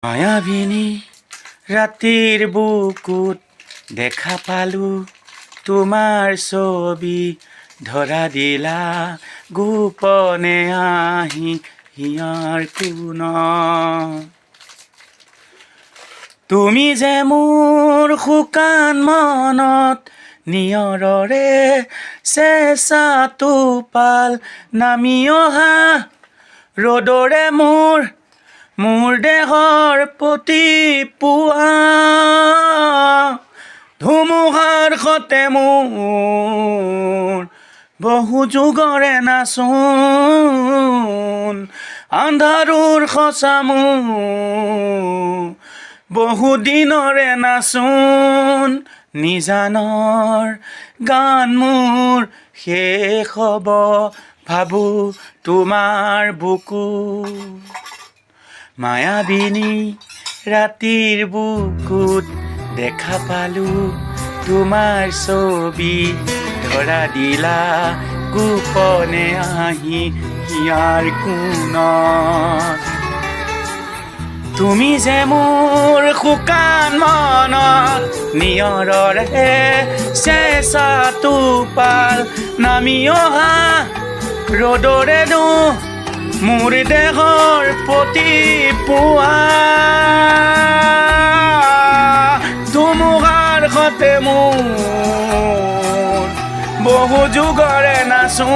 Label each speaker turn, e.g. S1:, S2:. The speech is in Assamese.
S1: মায়াবিনী ৰাতিৰ বুকুত দেখা পালো তোমাৰ ছবি ধৰা দিলা গোপনে আহি হিয়াৰ কোণত তুমি যে মোৰ শুকান মনত নিয়ৰৰে চেঁচা টোপাল নামি অহা ৰ'দৰে মোৰ দেহৰ প্ৰতি পুৱা ধুমুহাৰ সতে মোৰ বহু যুগৰে নাচোন আন্ধাৰৰ সঁচা মোৰ বহু দিনৰে নাচোন নিজানৰ গান মোৰ শেষ হ'ব ভাবো তোমাৰ বুকুত মায়াবিনী ৰাতিৰ বুকুত দেখা পালো তোমাৰ ছবি ধৰা দিলা গোপনে আহি হিয়াৰ কোণত তুমি যে মোৰ শুকান মনত নিয়ৰৰে চেঁচা টোপাল নামি অহা ৰ'দৰে মোৰ দেহৰ প্ৰতি পুৱা ধুমুহাৰ সতে মোৰ বহু যুগৰে নাচোন